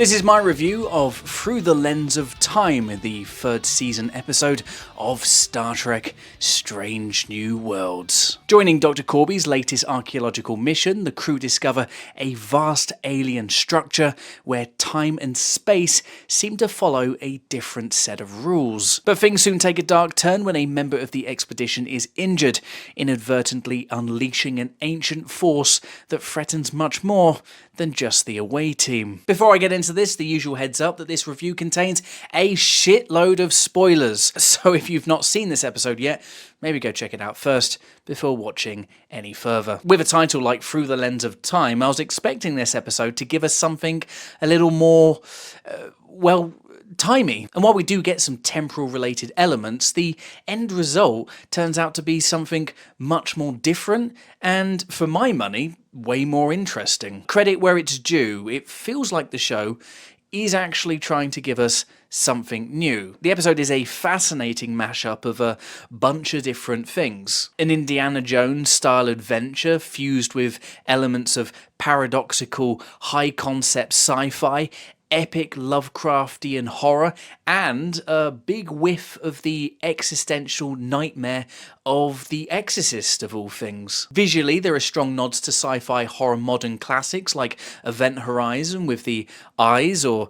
This is my review of Through the Lens of Time, the third season episode of Star Trek Strange New Worlds. Joining Dr. Corby's latest archaeological mission, the crew discover a vast alien structure where time and space seem to follow a different set of rules. But things soon take a dark turn when a member of the expedition is injured, inadvertently unleashing an ancient force that threatens much more than just the away team. Before I get into this, the usual heads up that this review contains a shitload of spoilers, so if you've not seen this episode yet, maybe go check it out first before watching any further. With a title like Through the Lens of Time, I was expecting this episode to give us something a little more, timey. And while we do get some temporal related elements, the end result turns out to be something much more different and, for my money, way more interesting. Credit where it's due, it feels like the show is actually trying to give us something new. The episode is a fascinating mashup of a bunch of different things. An Indiana Jones style adventure fused with elements of paradoxical high concept sci-fi, epic Lovecraftian horror, and a big whiff of the existential nightmare of The Exorcist, of all things. Visually, there are strong nods to sci-fi horror modern classics like Event Horizon with the eyes, or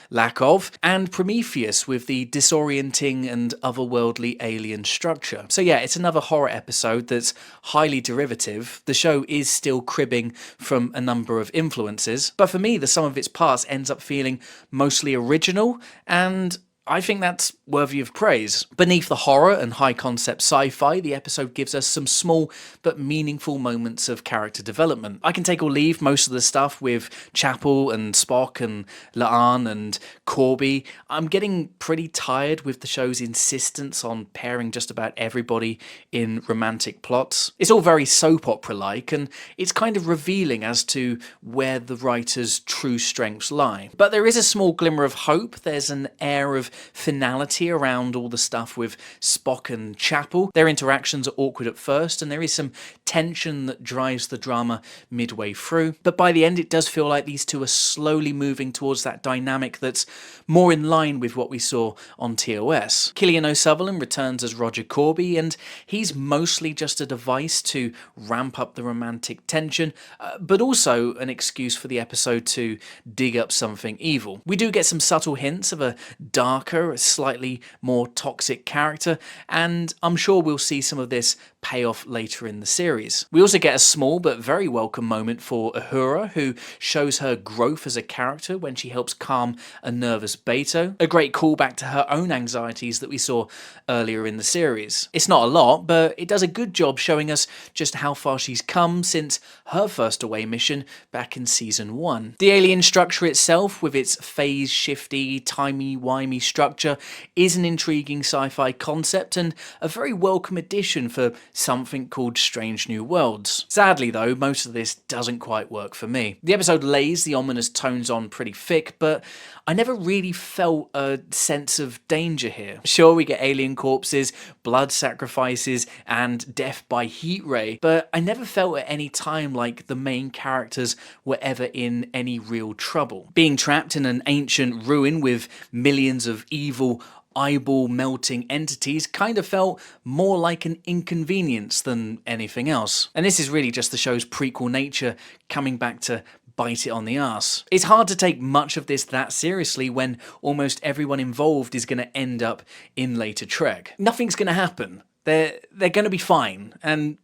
lack of, and Prometheus with the disorienting and otherworldly alien structure. So yeah, it's another horror episode that's highly derivative. The show is still cribbing from a number of influences, but for me, the sum of its parts ends up feeling mostly original, and I think that's worthy of praise. Beneath the horror and high-concept sci-fi, the episode gives us some small but meaningful moments of character development. I can take or leave most of the stuff with Chapel and Spock and La'an and Corby. I'm getting pretty tired with the show's insistence on pairing just about everybody in romantic plots. It's all very soap opera-like, and it's kind of revealing as to where the writer's true strengths lie. But there is a small glimmer of hope. There's an air of finality around all the stuff with Spock and Chapel. Their interactions are awkward at first, and there is some tension that drives the drama midway through. But by the end, it does feel like these two are slowly moving towards that dynamic that's more in line with what we saw on TOS. Killian O'Sullivan returns as Roger Corby, and he's mostly just a device to ramp up the romantic tension, but also an excuse for the episode to dig up something evil. We do get some subtle hints of a darker, a slightly more toxic character, and I'm sure we'll see some of this pay off later in the series. We also get a small but very welcome moment for Uhura, who shows her growth as a character when she helps calm a nervous Beto. A great callback to her own anxieties that we saw earlier in the series. It's not a lot, but it does a good job showing us just how far she's come since her first away mission back in season 1. The alien structure itself, with its phase-shifty, timey-wimey structure, is an intriguing sci-fi concept and a very welcome addition for something called Strange New Worlds. Sadly though, most of this doesn't quite work for me. The episode lays the ominous tones on pretty thick, but I never really felt a sense of danger here. Sure, we get alien corpses, blood sacrifices, and death by heat ray, but I never felt at any time like the main characters were ever in any real trouble. Being trapped in an ancient ruin with millions of evil, eyeball-melting entities kind of felt more like an inconvenience than anything else. And this is really just the show's prequel nature coming back to bite it on the arse. It's hard to take much of this that seriously when almost everyone involved is going to end up in later Trek. Nothing's going to happen. They're going to be fine, and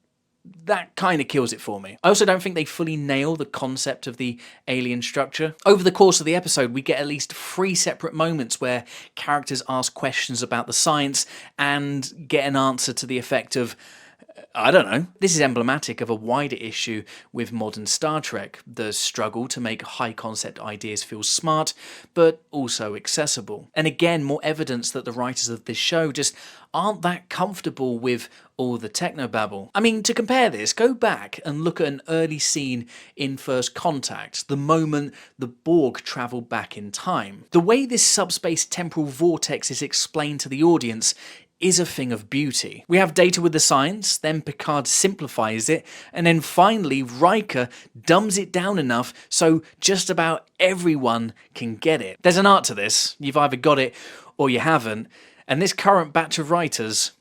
that kind of kills it for me. I also don't think they fully nail the concept of the alien structure. Over the course of the episode, we get at least 3 separate moments where characters ask questions about the science and get an answer to the effect of, I don't know. This is emblematic of a wider issue with modern Star Trek, the struggle to make high-concept ideas feel smart, but also accessible. And again, more evidence that the writers of this show just aren't that comfortable with all the technobabble. I mean, to compare this, go back and look at an early scene in First Contact, the moment the Borg travel back in time. The way this subspace temporal vortex is explained to the audience is a thing of beauty. We have data with the science, then Picard simplifies it, and then finally Riker dumbs it down enough so just about everyone can get it. There's an art to this. You've either got it or you haven't, and this current batch of writers,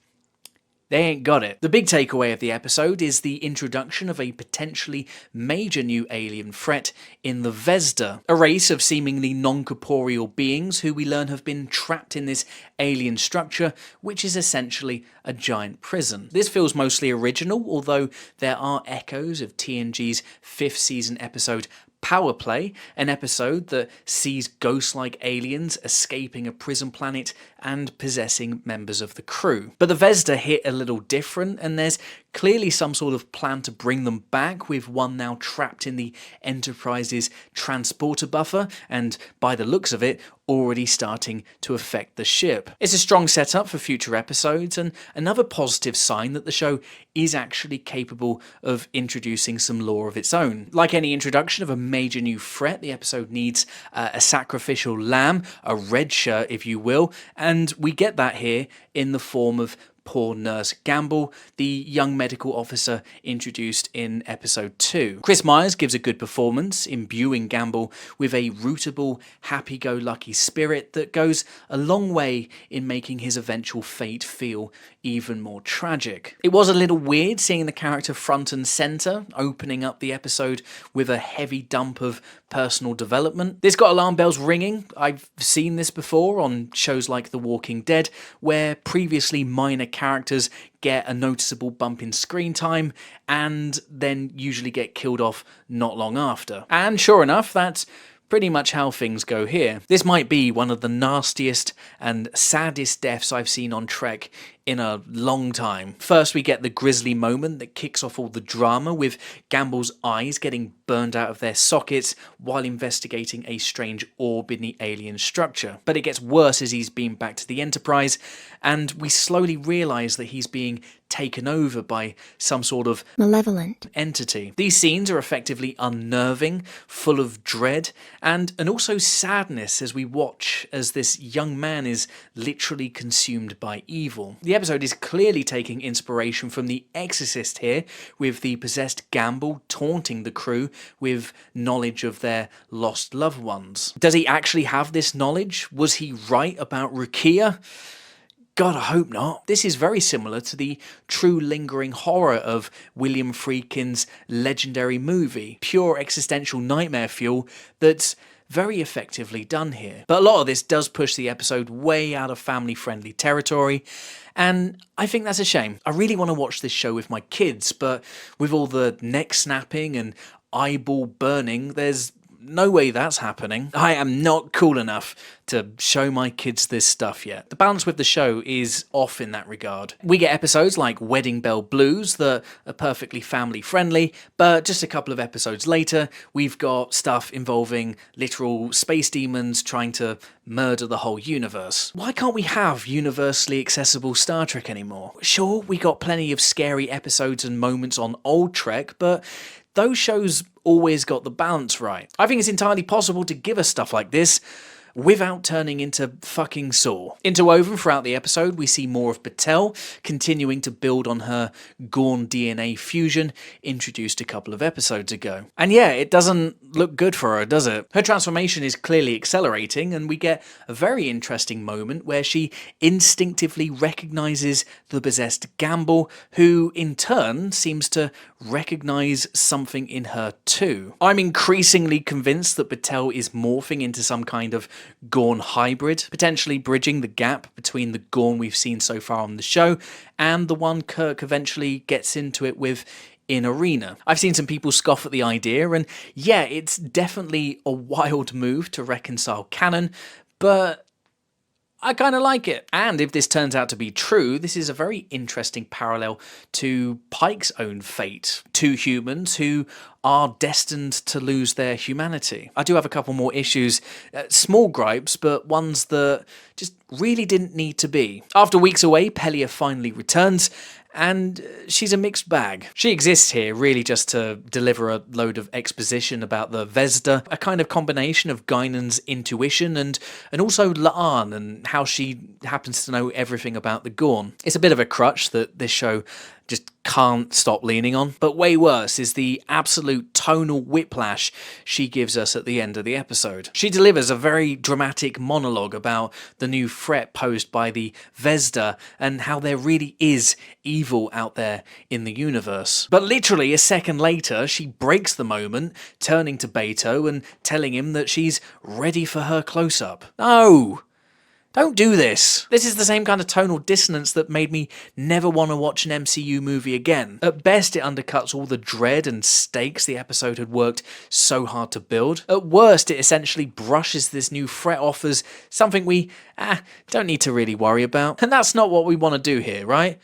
they ain't got it. The big takeaway of the episode is the introduction of a potentially major new alien threat in the Vesda, a race of seemingly non-corporeal beings who we learn have been trapped in this alien structure, which is essentially a giant prison. This feels mostly original, although there are echoes of TNG's 5th season episode Power Play, an episode that sees ghost-like aliens escaping a prison planet and possessing members of the crew. But the Vesda hit a little different, and there's clearly some sort of plan to bring them back, with one now trapped in the Enterprise's transporter buffer, and by the looks of it, already starting to affect the ship. It's a strong setup for future episodes, and another positive sign that the show is actually capable of introducing some lore of its own. Like any introduction of a major new threat, the episode needs a sacrificial lamb, a red shirt if you will, and we get that here in the form of poor Nurse Gamble, the young medical officer introduced in episode 2. Chris Myers gives a good performance, imbuing Gamble with a rootable, happy-go-lucky spirit that goes a long way in making his eventual fate feel even more tragic. It was a little weird seeing the character front and centre, opening up the episode with a heavy dump of personal development. This got alarm bells ringing. I've seen this before on shows like The Walking Dead, where previously minor characters get a noticeable bump in screen time and then usually get killed off not long after. And sure enough, that's pretty much how things go here. This might be one of the nastiest and saddest deaths I've seen on Trek in a long time. First, we get the grisly moment that kicks off all the drama, with Gamble's eyes getting burned out of their sockets while investigating a strange orb in the alien structure. But it gets worse as he's beamed back to the Enterprise, and we slowly realise that he's being taken over by some sort of malevolent entity. These scenes are effectively unnerving, full of dread, and also sadness as we watch as this young man is literally consumed by evil. The episode is clearly taking inspiration from The Exorcist here, with the possessed Gamble taunting the crew with knowledge of their lost loved ones. Does he actually have this knowledge? Was he right about Rukia? God, I hope not. This is very similar to the true lingering horror of William Friedkin's legendary movie. Pure existential nightmare fuel that's very effectively done here. But a lot of this does push the episode way out of family-friendly territory, and I think that's a shame. I really want to watch this show with my kids, but with all the neck snapping and eyeball burning, there's no way that's happening. I am not cool enough to show my kids this stuff yet. The balance with the show is off in that regard. We get episodes like Wedding Bell Blues that are perfectly family friendly, but just a couple of episodes later, we've got stuff involving literal space demons trying to murder the whole universe. Why can't we have universally accessible Star Trek anymore? Sure, we got plenty of scary episodes and moments on old Trek, but those shows always got the balance right. I think it's entirely possible to give us stuff like this without turning into fucking Saw. Interwoven throughout the episode, we see more of Patel continuing to build on her Gorn DNA fusion introduced a couple of episodes ago. And yeah, it doesn't look good for her, does it? Her transformation is clearly accelerating, and we get a very interesting moment where she instinctively recognizes the possessed Gamble, who in turn seems to recognize something in her too. I'm increasingly convinced that Patel is morphing into some kind of Gorn hybrid, potentially bridging the gap between the Gorn we've seen so far on the show and the one Kirk eventually gets into it with in Arena. I've seen some people scoff at the idea, and yeah, it's definitely a wild move to reconcile canon, but I kind of like it. And if this turns out to be true, this is a very interesting parallel to Pike's own fate. Two humans who are destined to lose their humanity. I do have a couple more issues, small gripes, but ones that just really didn't need to be. After weeks away, Pelia finally returns, and she's a mixed bag. She exists here really just to deliver a load of exposition about the Vesda, a kind of combination of Guinan's intuition and also La'an and how she happens to know everything about the Gorn. It's a bit of a crutch that this show just can't stop leaning on. But way worse is the absolute tonal whiplash she gives us at the end of the episode. She delivers a very dramatic monologue about the new threat posed by the Vesda and how there really is evil out there in the universe. But literally a second later, she breaks the moment, turning to Beto and telling him that she's ready for her close-up. No! Don't do this. This is the same kind of tonal dissonance that made me never want to watch an MCU movie again. At best, it undercuts all the dread and stakes the episode had worked so hard to build. At worst, it essentially brushes this new threat off as something we don't need to really worry about. And that's not what we want to do here, right?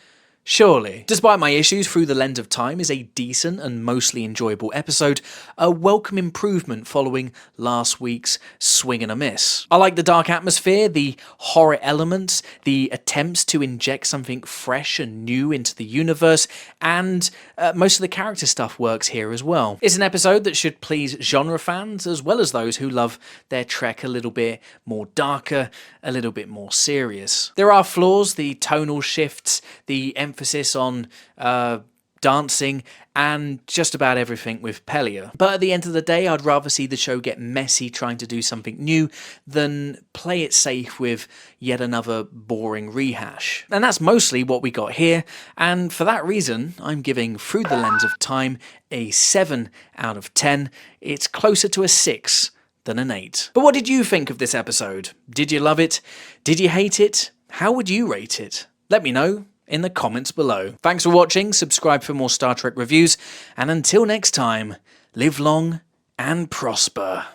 Surely. Despite my issues, Through the Lens of Time is a decent and mostly enjoyable episode, a welcome improvement following last week's swing and a miss. I like the dark atmosphere, the horror elements, the attempts to inject something fresh and new into the universe, and most of the character stuff works here as well. It's an episode that should please genre fans as well as those who love their Trek a little bit more darker, a little bit more serious. There are flaws, the tonal shifts, the emphasis on dancing, and just about everything with Pelia. But at the end of the day, I'd rather see the show get messy trying to do something new than play it safe with yet another boring rehash. And that's mostly what we got here, and for that reason, I'm giving Through the Lens of Time a 7 out of 10. It's closer to a 6 than an 8. But what did you think of this episode? Did you love it? Did you hate it? How would you rate it? Let me know in the comments below. Thanks for watching, subscribe for more Star Trek reviews, and until next time, live long and prosper.